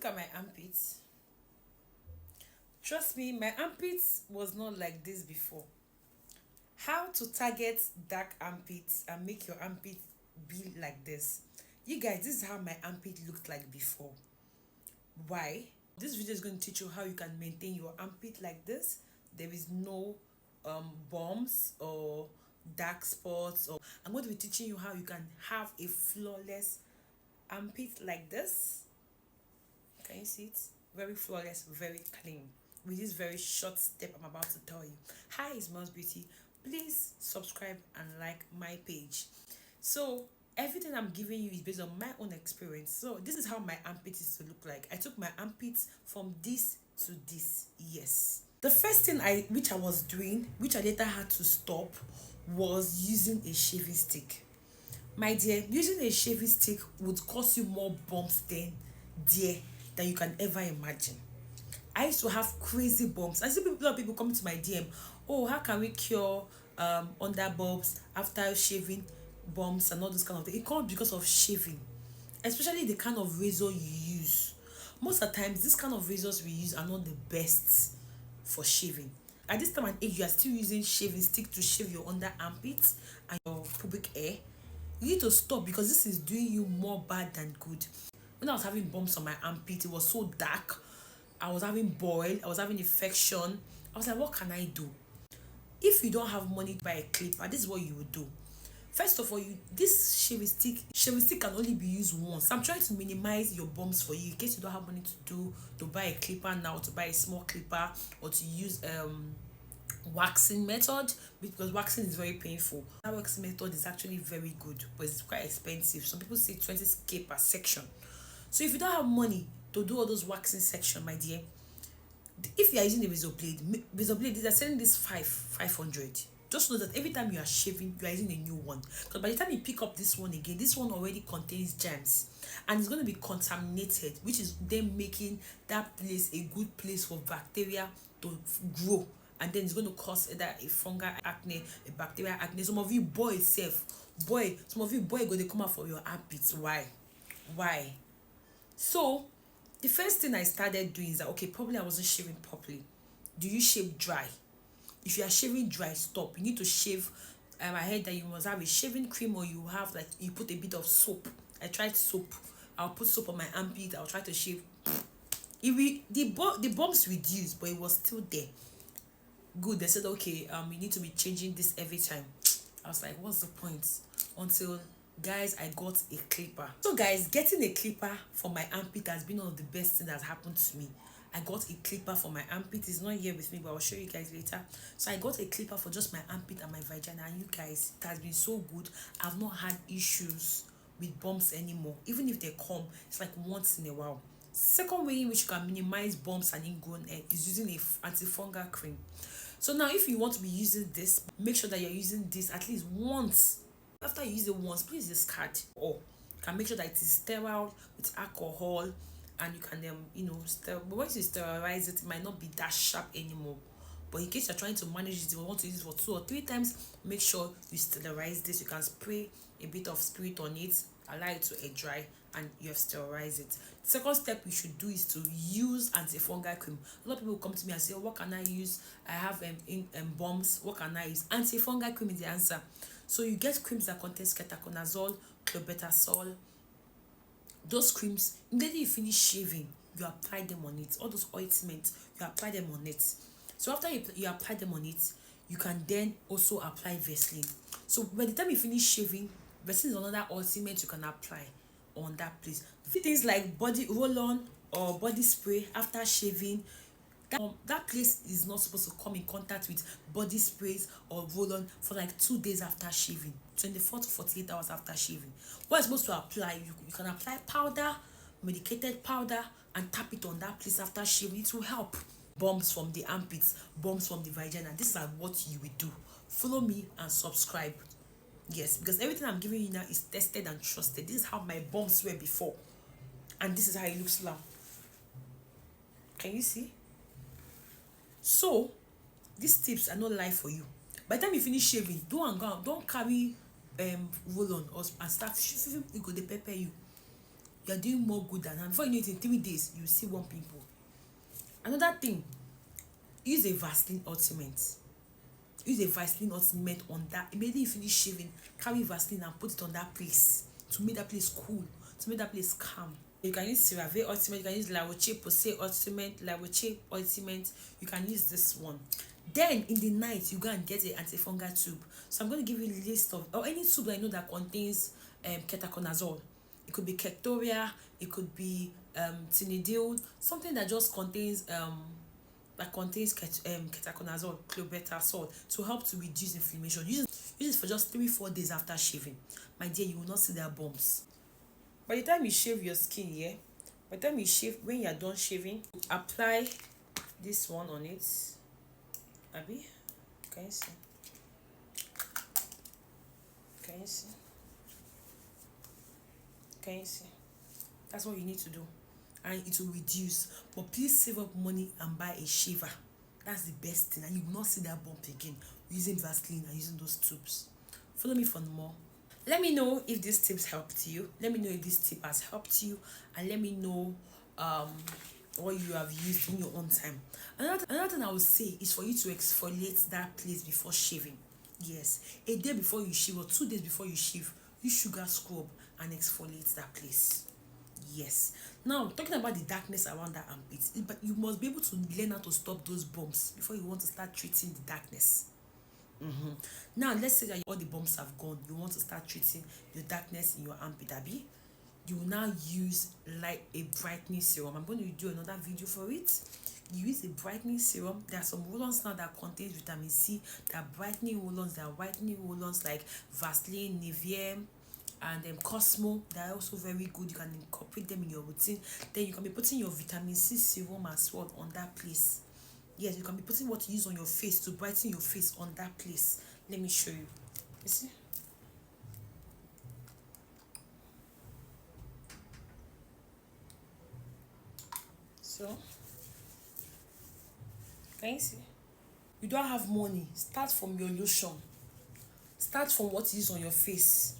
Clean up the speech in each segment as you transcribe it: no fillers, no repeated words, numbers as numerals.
look at my armpits. Trust me, my armpits was not like this before. How to target dark armpits and make your armpit be like this. You guys, this is how my armpit looked like before. Why? This video is going to teach you how you can maintain your armpit like this. There is no bumps or dark spots, or I'm going to be teaching you how you can have a flawless armpit like this. Can you see it? Very flawless, very clean, with this very short step I'm about to tell you. Hi, it's Mom's Beauty. Please subscribe and like my page. So everything I'm giving you is based on my own experience. So this is how my armpit is to look like. I took my armpits from this to this. Yes, the first thing I was doing, which I later had to stop, was using a shaving stick. My dear, using a shaving stick would cause you more bumps than you can ever imagine. I used to have crazy bumps. I see a lot of people coming to my DM. Oh, how can we cure under bumps after shaving bumps and all this kind of thing? It comes because of shaving, especially the kind of razor you use. Most of the times, this kind of razors we use are not the best for shaving. At this time and age, you are still using shaving stick to shave your under armpits and your pubic hair. You need to stop, because this is doing you more bad than good. When I was having bumps on my armpit, it was so dark. I was having boil, I was having infection. I was like, what can I do? If you don't have money to buy a clipper, this is what you would do. First of all, this shaving stick can only be used once. I'm trying to minimize your bumps for you in case you don't have money to buy a clipper now, to buy a small clipper, or to use waxing method, because waxing is very painful. That waxing method is actually very good, but it's quite expensive. Some people say 20k per section. So if you don't have money to do all those waxing section, my dear, if you are using a razor blade, they are selling this 500. Just know that every time you are shaving, you are using a new one, because by the time you pick up this one again, this one already contains germs and it's going to be contaminated, which is then making that place a good place for bacteria to grow, and then it's going to cause either a fungal acne, a bacterial acne. Some of you boys go they come out for your armpits. Why? So the first thing I started doing is that, okay, probably I wasn't shaving properly. Do you shave dry? If you are shaving dry, stop. You need to shave. I heard that you must have a shaving cream, or you have, like, you put a bit of soap. I tried soap. I'll put soap on my armpit. I'll try to shave. The bumps reduced, but it was still there. Good. They said, okay, you need to be changing this every time. I was like, what's the point? Until, guys, I got a clipper. So guys, getting a clipper for my armpit has been one of the best things that happened to me. I got a clipper for my armpit. It's not here with me, but I'll show you guys later. So I got a clipper for just my armpit and my vagina, and you guys, it has been so good. I've not had issues with bumps anymore. Even if they come, it's like once in a while. Second way in which you can minimize bumps and ingrown hair is using a antifungal cream. So now, if you want to be using this, make sure that you're using this at least once. After you use it once, please discard, or you can make sure that it is sterile with alcohol, and you can but once you sterilize it, it might not be that sharp anymore. But in case you're trying to manage it, you want to use it for 2 or 3 times, make sure you sterilize this. You can spray a bit of spirit on it, allow it to air dry, and you have sterilized it. The second step you should do is to use antifungal cream. A lot of people come to me and say, oh, what can I use? I have bumps. What can I use? Antifungal cream is the answer. So you get creams that contain ketoconazole, clobetasol. Those creams, immediately you finish shaving, you apply them on it. All those ointments, you apply them on it. So after you apply them on it, you can then also apply Vaseline. So by the time you finish shaving, Vaseline is another ointment you can apply on that place. Things like body roll-on or body spray after shaving, that place is not supposed to come in contact with body sprays or roll-on for like 2 days after shaving, 24 to 48 hours after shaving. What you're supposed to apply, you can apply powder, medicated powder, and tap it on that place after shaving. It will help. Bumps from the armpits, bumps from the vagina. This is what you will do. Follow me and subscribe. Yes, because everything I'm giving you now is tested and trusted. This is how my bumps were before, and this is how it looks now. Can you see? So these tips are not live for you. By the time you finish shaving, don't carry roll on and start shaving. It go dey pepper you. you are doing more good than harm. Before you know it, in 3 days you see one pimple. Another thing, use a Vaseline ultimate. Use a Vaseline ultimate on that. Immediately you finish shaving, carry Vaseline and put it on that place to make that place cool, to make that place calm. You can use CeraVe ultimate, you can use La Roche Posay ultimate, La Roche ultimate, you can use this one. Then in the night you go and get a antifungal tube. So I'm going to give you a list of, or any tube that I know that contains ketoconazole. It could be Kectoria, it could be Tinidil, something that just contains ketoconazole, clobetasol, to help to reduce inflammation. Use it for just 3-4 days after shaving. My dear, you will not see that bumps. By the time you shave your skin, yeah, by the time you shave, when you are done shaving, apply this one on it. Abby, can you see? Can you see? Can you see? That's what you need to do, and it will reduce. But please save up money and buy a shaver. That's the best thing, and you will not see that bump again using Vaseline and using those tubes. Follow me for more. Let me know if these tips helped you. Let me know if this tip has helped you, and let me know what you have used in your own time. Another thing I would say is for you to exfoliate that place before shaving. Yes, a day before you shave or 2 days before you shave, use sugar scrub and exfoliate that place. Yes. Now, talking about the darkness around that armpit, but you must be able to learn how to stop those bumps before you want to start treating the darkness. Now, let's say that all the bumps have gone. You want to start treating the darkness in your armpit, Abby. You will now use like a brightening serum. I'm going to do another video for it. You use a brightening serum. There are some roll-ons now that contains vitamin C. There are brightening roll-ons, there are whitening roll-ons like Vaseline, Nivea, and Cosmo. They are also very good. You can incorporate them in your routine. Then you can be putting your vitamin C serum as well on that place. Yes, you can be putting what you use on your face to brighten your face on that place. Let me show you. You see? So, can you see? You don't have money. Start from your lotion. Start from what you use on your face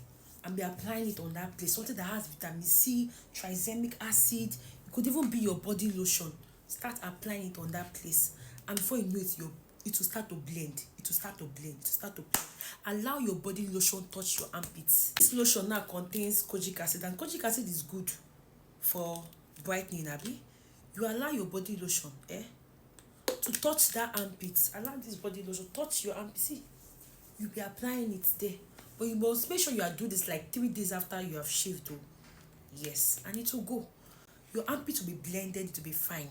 and be applying it on that place. Something that has vitamin C, trisemic acid. It could even be your body lotion. Start applying it on that place. And before you know it, it will start to blend. It will start to blend. It will start to blend. Allow your body lotion touch your armpits. This lotion now contains kojic acid, and kojic acid is good for brightening, Abby. You allow your body lotion to touch that armpit. Allow this body lotion touch your armpit. See, you'll be applying it there. But you must make sure you are doing this like 3 days after you have shaved. Yes, and it will go. Your armpit will be blended to be fine.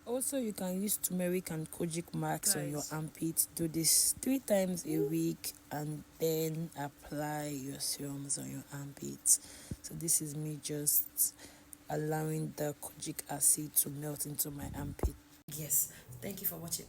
Also, you can use turmeric and kojic marks on your armpit. Do this 3 times a week and then apply your serums on your armpit. So this is me just allowing the kojic acid to melt into my armpit. Yes, thank you for watching.